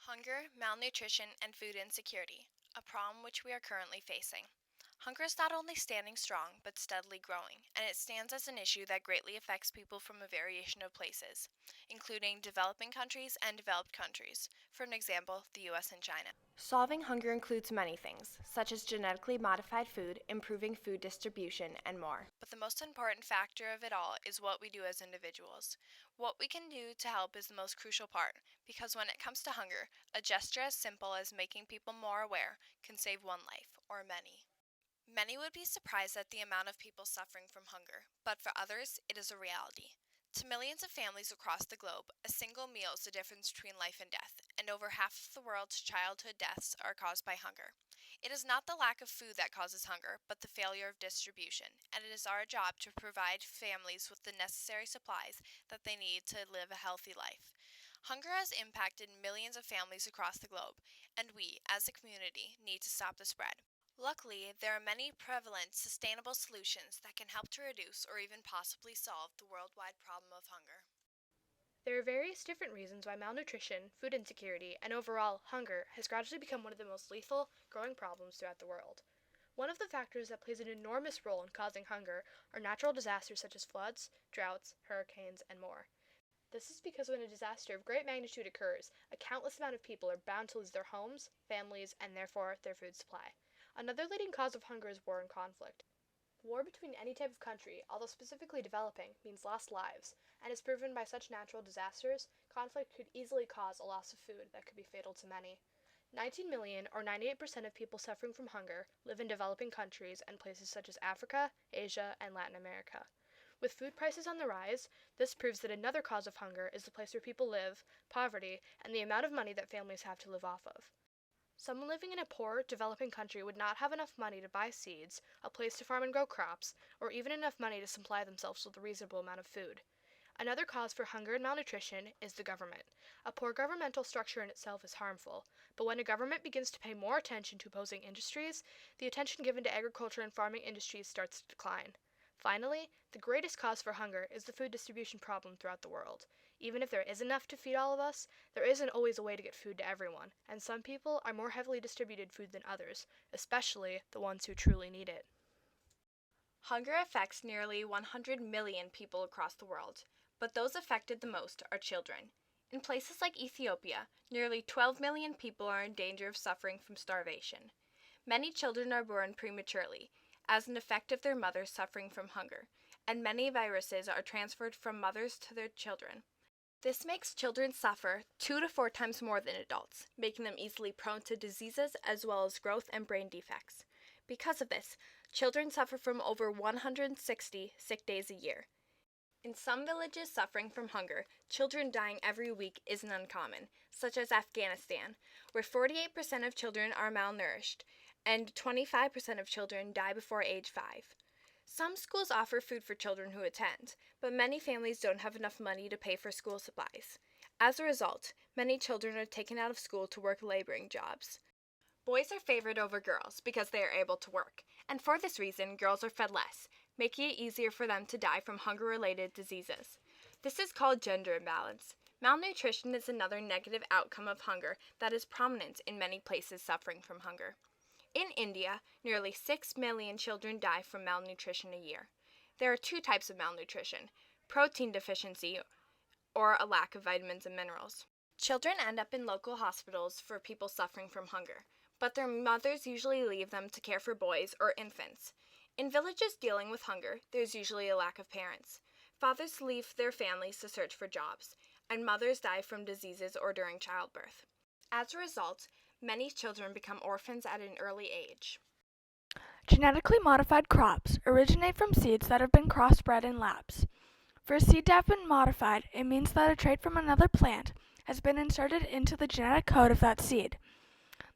Hunger, malnutrition, and food insecurity, a problem which we are currently facing. Hunger is not only standing strong, but steadily growing, and it stands as an issue that greatly affects people from a variation of places, including developing countries and developed countries, for an example, the US and China. Solving hunger includes many things, such as genetically modified food, improving food distribution, and more. But the most important factor of it all is what we do as individuals. What we can do to help is the most crucial part, because when it comes to hunger, a gesture as simple as making people more aware can save one life, or many. Many would be surprised at the amount of people suffering from hunger, but for others, it is a reality. To millions of families across the globe, a single meal is the difference between life and death, and over half of the world's childhood deaths are caused by hunger. It is not the lack of food that causes hunger, but the failure of distribution, and it is our job to provide families with the necessary supplies that they need to live a healthy life. Hunger has impacted millions of families across the globe, and we, as a community, need to stop the spread. Luckily, there are many prevalent, sustainable solutions that can help to reduce or even possibly solve the worldwide problem of hunger. There are various different reasons why malnutrition, food insecurity, and overall hunger has gradually become one of the most lethal, growing problems throughout the world. One of the factors that plays an enormous role in causing hunger are natural disasters such as floods, droughts, hurricanes, and more. This is because when a disaster of great magnitude occurs, a countless amount of people are bound to lose their homes, families, and therefore their food supply. Another leading cause of hunger is war and conflict. War between any type of country, although specifically developing, means lost lives, and is proven by such natural disasters, conflict could easily cause a loss of food that could be fatal to many. 19 million, or 98% of people suffering from hunger, live in developing countries and places such as Africa, Asia, and Latin America. With food prices on the rise, this proves that another cause of hunger is the place where people live, poverty, and the amount of money that families have to live off of. Someone living in a poor, developing country would not have enough money to buy seeds, a place to farm and grow crops, or even enough money to supply themselves with a reasonable amount of food. Another cause for hunger and malnutrition is the government. A poor governmental structure in itself is harmful, but when a government begins to pay more attention to opposing industries, the attention given to agriculture and farming industries starts to decline. Finally, the greatest cause for hunger is the food distribution problem throughout the world. Even if there is enough to feed all of us, there isn't always a way to get food to everyone, and some people are more heavily distributed food than others, especially the ones who truly need it. Hunger affects nearly 100 million people across the world, but those affected the most are children. In places like Ethiopia, nearly 12 million people are in danger of suffering from starvation. Many children are born prematurely, as an effect of their mothers suffering from hunger, and many viruses are transferred from mothers to their children. This makes children suffer 2 to 4 times more than adults, making them easily prone to diseases as well as growth and brain defects. Because of this, children suffer from over 160 sick days a year. In some villages suffering from hunger, children dying every week isn't uncommon, such as Afghanistan, where 48% of children are malnourished, and 25% of children die before age 5. Some schools offer food for children who attend, but many families don't have enough money to pay for school supplies. As a result, many children are taken out of school to work laboring jobs. Boys are favored over girls because they are able to work, and for this reason, girls are fed less, making it easier for them to die from hunger-related diseases. This is called gender imbalance. Malnutrition is another negative outcome of hunger that is prominent in many places suffering from hunger. In India, nearly 6 million children die from malnutrition a year. There are 2 types of malnutrition: protein deficiency or a lack of vitamins and minerals. Children end up in local hospitals for people suffering from hunger, but their mothers usually leave them to care for boys or infants. In villages dealing with hunger, there's usually a lack of parents. Fathers leave their families to search for jobs, and mothers die from diseases or during childbirth. As a result, many children become orphans at an early age. Genetically modified crops originate from seeds that have been crossbred in labs. For a seed to have been modified, it means that a trait from another plant has been inserted into the genetic code of that seed.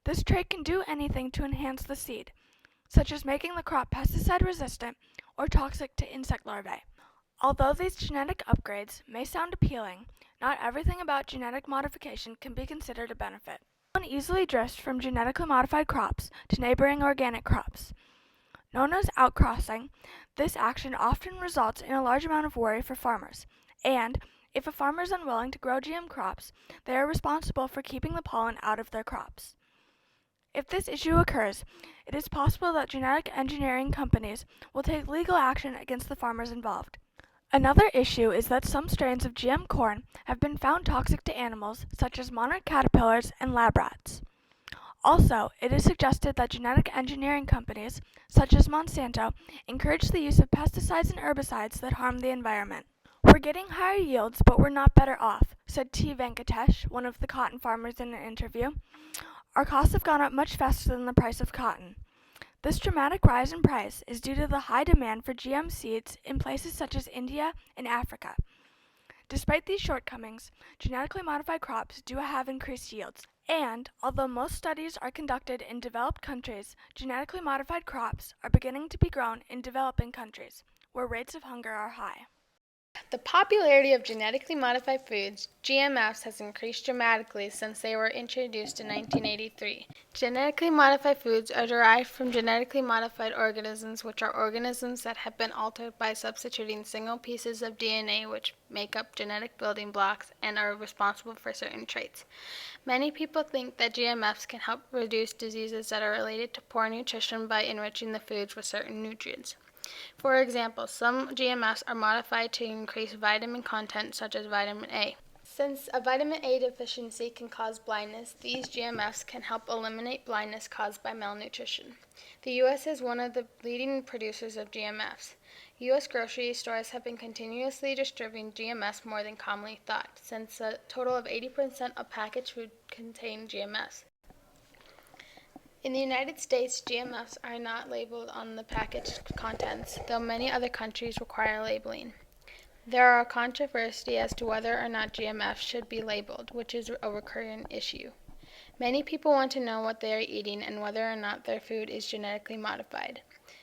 This trait can do anything to enhance the seed, such as making the crop pesticide resistant or toxic to insect larvae. Although these genetic upgrades may sound appealing, not everything about genetic modification can be considered a benefit. One easily drifts from genetically modified crops to neighboring organic crops. Known as outcrossing, this action often results in a large amount of worry for farmers, and If a farmer is unwilling to grow GM crops, they are responsible for keeping the pollen out of their crops. If this issue occurs, it is possible that genetic engineering companies will take legal action against the farmers involved. Another issue is that some strains of GM corn have been found toxic to animals, such as monarch caterpillars and lab rats. Also, it is suggested that genetic engineering companies, such as Monsanto, encourage the use of pesticides and herbicides that harm the environment. "We're getting higher yields, but we're not better off," said T. Venkatesh, one of the cotton farmers in an interview. "Our costs have gone up much faster than the price of cotton. This dramatic rise in price is due to the high demand for GM seeds in places such as India and Africa. Despite these shortcomings, genetically modified crops do have increased yields. And, although most studies are conducted in developed countries, genetically modified crops are beginning to be grown in developing countries, where rates of hunger are high." The popularity of genetically modified foods, GMFs, has increased dramatically since they were introduced in 1983. Genetically modified foods are derived from genetically modified organisms, which are organisms that have been altered by substituting single pieces of DNA which make up genetic building blocks and are responsible for certain traits. Many people think that GMFs can help reduce diseases that are related to poor nutrition by enriching the foods with certain nutrients. For example, some GMFs are modified to increase vitamin content, such as vitamin A. Since a vitamin A deficiency can cause blindness, these GMFs can help eliminate blindness caused by malnutrition. The U.S. is one of the leading producers of GMFs. U.S. grocery stores have been continuously distributing GMFs more than commonly thought, since a total of 80% of packaged food contain GMFs. In the United States, GMFs are not labeled on the packaged contents, though many other countries require labeling. There are controversy as to whether or not GMFs should be labeled, which is a recurring issue. Many people want to know what they are eating and whether or not their food is genetically modified.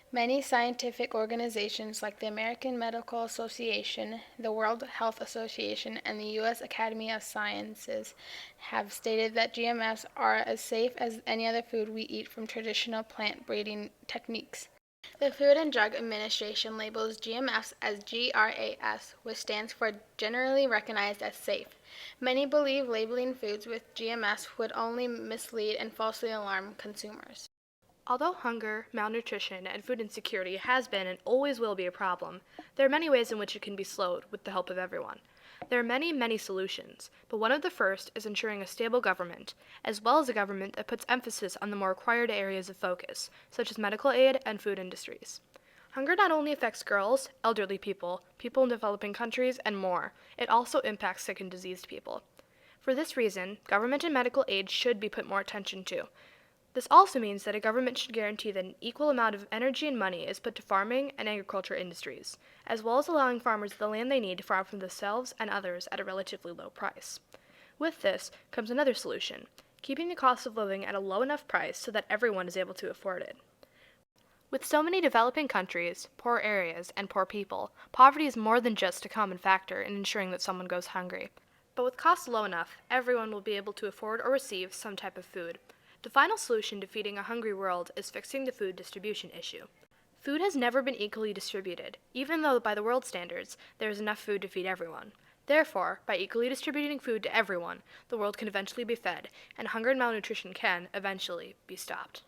Many scientific organizations like the American Medical Association, the World Health Association, and the U.S. Academy of Sciences have stated that GMFs are as safe as any other food we eat from traditional plant breeding techniques. The Food and Drug Administration labels GMFs as GRAS, which stands for Generally Recognized as Safe. Many believe labeling foods with GMFs would only mislead and falsely alarm consumers. Although hunger, malnutrition, and food insecurity has been and always will be a problem, there are many ways in which it can be slowed with the help of everyone. There are many solutions, but one of the first is ensuring a stable government, as well as a government that puts emphasis on the more required areas of focus, such as medical aid and food industries. Hunger not only affects girls, elderly people, people in developing countries, and more, it also impacts sick and diseased people. For this reason, government and medical aid should be put more attention to. This also means that a government should guarantee that an equal amount of energy and money is put to farming and agriculture industries, as well as allowing farmers the land they need to farm for themselves and others at a relatively low price. With this comes another solution, keeping the cost of living at a low enough price so that everyone is able to afford it. With so many developing countries, poor areas, and poor people, poverty is more than just a common factor in ensuring that someone goes hungry. But with costs low enough, everyone will be able to afford or receive some type of food. The final solution to feeding a hungry world is fixing the food distribution issue. Food has never been equally distributed, even though by the world standards, there is enough food to feed everyone. Therefore, by equally distributing food to everyone, the world can eventually be fed, and hunger and malnutrition can, eventually, be stopped.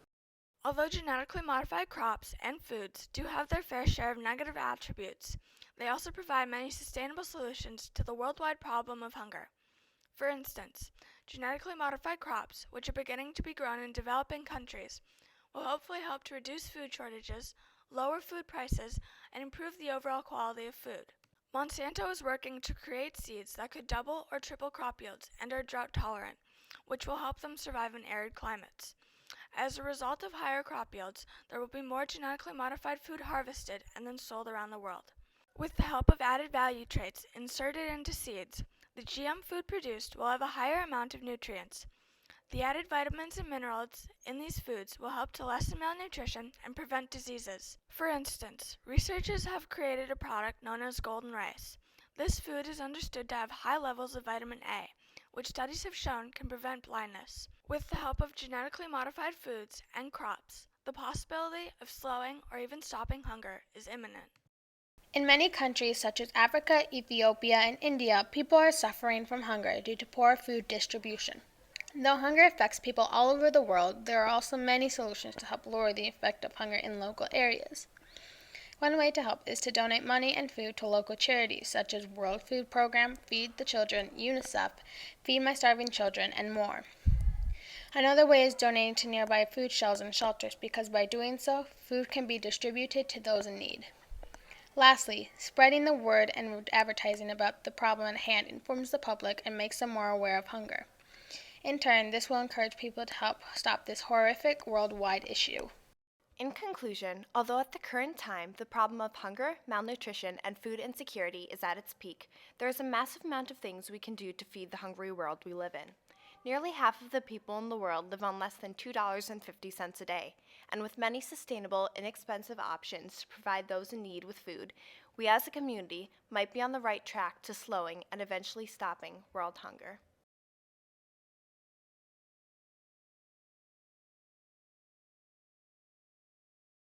Although genetically modified crops and foods do have their fair share of negative attributes, they also provide many sustainable solutions to the worldwide problem of hunger. For instance, genetically modified crops, which are beginning to be grown in developing countries, will hopefully help to reduce food shortages, lower food prices, and improve the overall quality of food. Monsanto is working to create seeds that could double or triple crop yields and are drought tolerant, which will help them survive in arid climates. As a result of higher crop yields, there will be more genetically modified food harvested and then sold around the world. With the help of added value traits inserted into seeds, the GM food produced will have a higher amount of nutrients. The added vitamins and minerals in these foods will help to lessen malnutrition and prevent diseases. For instance, researchers have created a product known as golden rice. This food is understood to have high levels of vitamin A, which studies have shown can prevent blindness. With the help of genetically modified foods and crops, the possibility of slowing or even stopping hunger is imminent. In many countries such as Africa, Ethiopia, and India, people are suffering from hunger due to poor food distribution. Though hunger affects people all over the world, there are also many solutions to help lower the effect of hunger in local areas. One way to help is to donate money and food to local charities such as World Food Program, Feed the Children, UNICEF, Feed My Starving Children, and more. Another way is donating to nearby food shelves and shelters because by doing so, food can be distributed to those in need. Lastly, spreading the word and advertising about the problem at hand informs the public and makes them more aware of hunger. In turn, this will encourage people to help stop this horrific worldwide issue. In conclusion, although at the current time the problem of hunger, malnutrition, and food insecurity is at its peak, there is a massive amount of things we can do to feed the hungry world we live in. Nearly half of the people in the world live on less than $2.50 a day, and with many sustainable, inexpensive options to provide those in need with food, we as a community might be on the right track to slowing and eventually stopping world hunger.